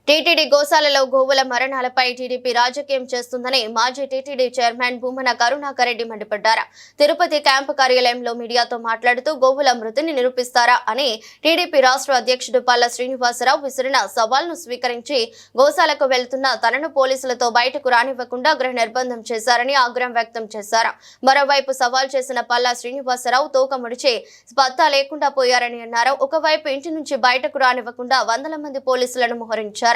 TTD గోశాలలో గోవుల మరణాలపై TDP రాజకీయం చేస్తుందని మాజీ టీటీడీ చైర్మన్ భూమన కరుణాకర్ రెడ్డి మండిపడ్డారు. తిరుపతి క్యాంపు కార్యాలయంలో మీడియాతో మాట్లాడుతూ గోవుల మృతిని నిరూపిస్తారా అని టీడీపీ రాష్ట్ర అధ్యక్షుడు పల్ల శ్రీనివాసరావు విసిరిన సవాల్ను స్వీకరించి గోశాలకు వెళ్తున్న తనను పోలీసులతో బయటకు రానివ్వకుండా గృహ నిర్బంధం చేశారని ఆగ్రహం వ్యక్తం చేశారు. మరోవైపు సవాల్ చేసిన పల్ల శ్రీనివాసరావు తోక ముడిచి పత్తా లేకుండా పోయారని అన్నారు. ఒకవైపు ఇంటి నుంచి బయటకు రానివ్వకుండా వందల మంది పోలీసులను మోహరించారు.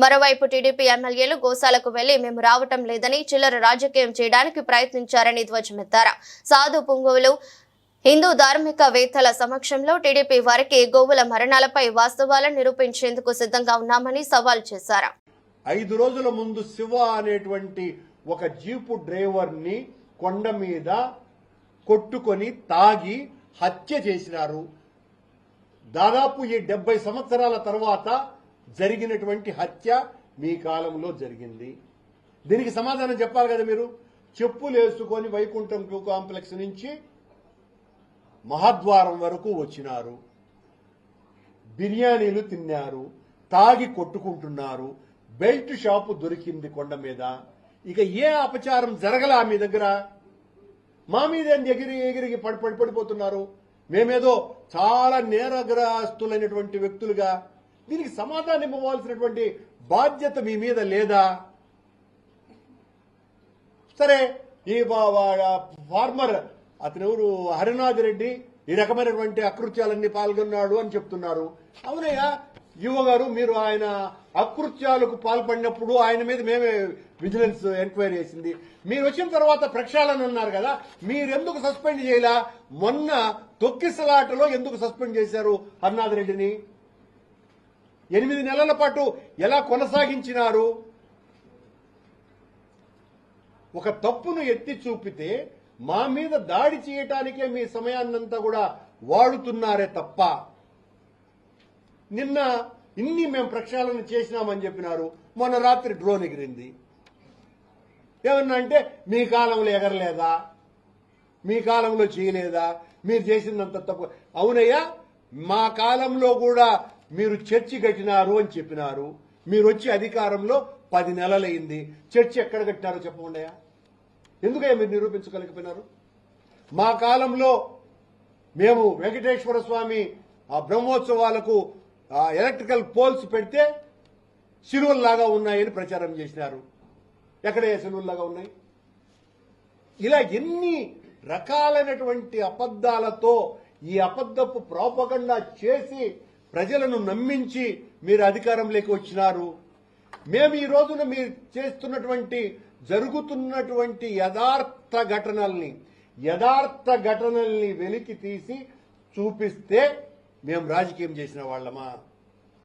మరోవైపు టీడీపీ ఎమ్మెల్యేలు గోశాలకు వెళ్లి మేము రావటం లేదని చిల్లర రాజకీయం చేయడానికి ప్రయత్నించారని ధ్వజమెత్తారు. సాధు పుంగవులు హిందూ ధార్మికవేత్తల సమక్షంలో టీడీపీ వారికి గోవుల మరణాలపై వాస్తవాలను నిరూపించేందుకు సిద్ధంగా ఉన్నామని సవాల్ చేశారు. 5 రోజుల ముందు శివ అనేటువంటి ఒక జీపు డ్రైవర్ ని కొండ మీద కొట్టుకొని తాగి హత్య చేసినారు. దాదాపు ఈ 70 సంవత్సరాల తర్వాత జరిగినటువంటి హత్య మీ కాలంలో జరిగింది. దీనికి సమాధానం చెప్పాలి కదా. మీరు చెప్పులు వేసుకొని వైకుంఠం క్యూ కాంప్లెక్స్ నుంచి మహాద్వారం వరకు వచ్చినారు, బిర్యానీలు తిన్నారు, తాగి కొట్టుకుంటున్నారు, బెల్ట్ షాపు దొరికింది కొండ మీద. ఇక ఏ అపచారం జరగలా మీ దగ్గర? మా మీద ఎగిరికి పడిపోతున్నారు. మేమేదో చాలా నేరగ్రస్తులైనటువంటి వ్యక్తులుగా. దీనికి సమాధానం ఇవ్వవలసినటువంటి బాధ్యత మీ మీద లేదా? సరే, ఈ ఫార్మర్ అతనెవరు హరినాథ్ రెడ్డి ఈ రకమైనటువంటి అకృత్యాలన్నీ పాల్గొన్నాడు అని చెప్తున్నారు. అవునయ్యా యువ గారు, మీరు ఆయన అకృత్యాలకు పాల్పడినప్పుడు ఆయన మీద మేమే విజిలెన్స్ ఎంక్వైరీ చేసింది. మీరు వచ్చిన తర్వాత ప్రక్షాళన అన్నారు కదా, మీరెందుకు సస్పెండ్ చేయలా? మొన్న తొక్కిసలాటలో ఎందుకు సస్పెండ్ చేశారు హరినాథ్ రెడ్డిని? 8 నెలల పాటు ఎలా కొనసాగించినారు? ఒక తప్పును ఎత్తి చూపితే మా మీద దాడి చేయటానికే మీ సమయాన్నంతా కూడా వాడుతున్నారే తప్ప, నిన్న ఇన్ని మేము ప్రక్షాళన చేసినామని చెప్పినారు. మొన్న రాత్రి డ్రోన్ ఎగిరింది. ఏమన్నా అంటే మీ కాలంలో ఎగరలేదా, మీ కాలంలో చేయలేదా, మీరు చేసిందంత తప్పు. అవునయ్యా, మా కాలంలో కూడా మీరు చర్చి కట్టినారు అని చెప్పినారు. మీరు వచ్చి అధికారంలో 10 నెలలైంది. చర్చి ఎక్కడ కట్టినారో చెప్పకుండా ఎందుకయ్యా మీరు నిరూపించగలిగిపోయినారు? మా కాలంలో మేము వెంకటేశ్వర స్వామి బ్రహ్మోత్సవాలకు ఎలక్ట్రికల్ పోల్స్ పెడితే సిలువల్లాగా ఉన్నాయని ప్రచారం చేసినారు. ఎక్కడ సిలువల్లాగా ఉన్నాయి? ఇలా ఎన్ని రకాలైనటువంటి అబద్దాలతో ఈ అబద్ధపు ప్రోపగండా చేసి ప్రజలను నమ్మించి మీరు అధికారంలోకి వచ్చినారు. మేము ఈ రోజున మీరు చేస్తున్నటువంటి జరుగుతున్నటువంటి యథార్థ ఘటనల్ని వెలికి తీసి చూపిస్తే మేము రాజకీయం చేసిన వాళ్ళమా?